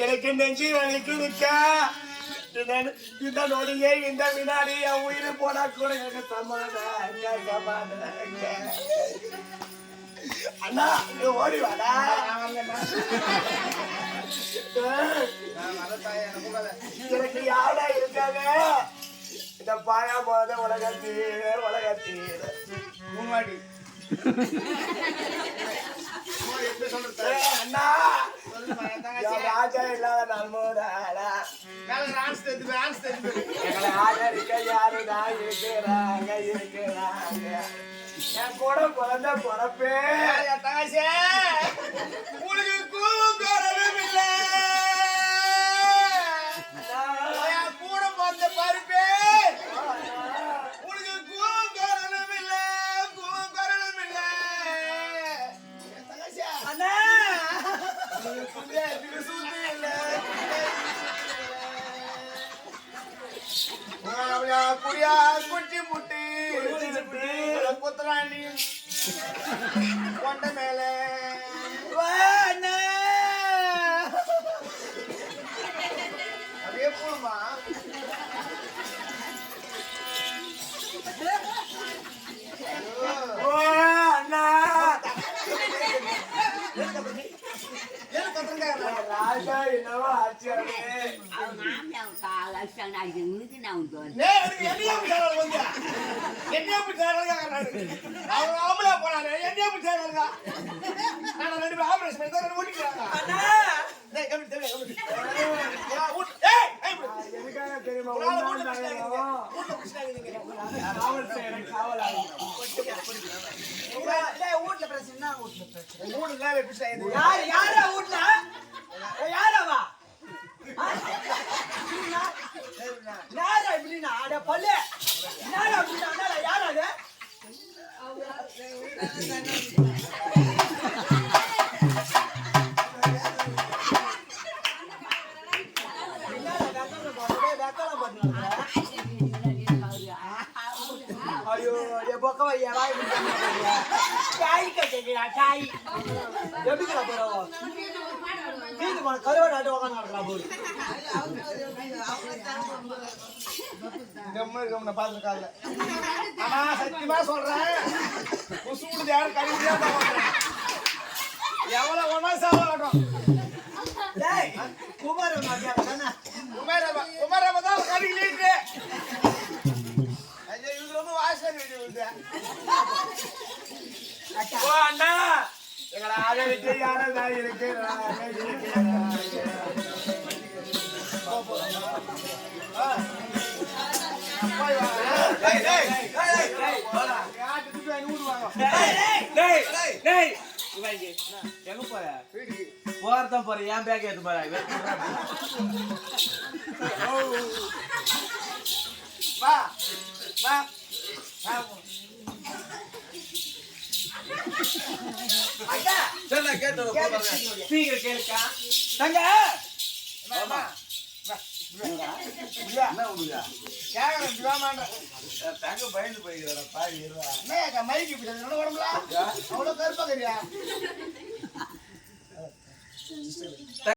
எனக்கு நெஞ்சு வலிக்குதுக்கா. இந்த நொடியே இந்த வினாடி என் உயிர் போனா கூட எனக்கு சமாதானம். அண்ணா ஓடி வாடா. எனக்கு யாரா இருக்காங்க இந்த பாயா போத உலகத்தீர முன்னாடி அண்ணா ராஜா இல்லாத நல்மோடாடா ஆதரிக்க யாருதான் இருக்கிறாங்க என் கூட பிறந்த பிறப்பே உனக்கு கூறவும் இல்லை கூட பிறந்த பருப்பே உனக்கு கூறணும் இல்லை அண்ணா புரியா குட்டி முட்டி குத்துறாண்டி கொண்ட மேல அப்படியே போமா அண்ணா ராஜா என்னவோ ஆச்சு தெரியுமா வீட்டுல பிரச்சனை யாரா வீட்டுல யாராவா யாரா இப்படின்னா அட பல்லு யாரா அப்படின்னா யாரா அது ஐயோ பொக்கவா சாய் கட்டிக்கிறா சாய் எப்படிக்கிறா போறோம் வீட்டு போன கருவாடு ஆட்டு உட்காந்து நடக்கிறா போது கம்முன்னு பாத்துருக்காங்க. ஆனா சத்தியமா சொல்றேன் குசூடு யாரும் கழிவுயா எவ்வளவு ஒன்னா சாப்பிடும் குமாரம்மா தான் கடிக்கிட்டு இது ரொம்ப வாசனை வீடு அண்ணா எங்களை ஆதரிக்க யாரதான் இருக்கு எங்க போற போறதான் போற ஏன் பேக் எடுத்து போற வா வா பயந்து போய்கிறா மைக்கு உடம்புல அவ்வளவு கருப்பா தெரியா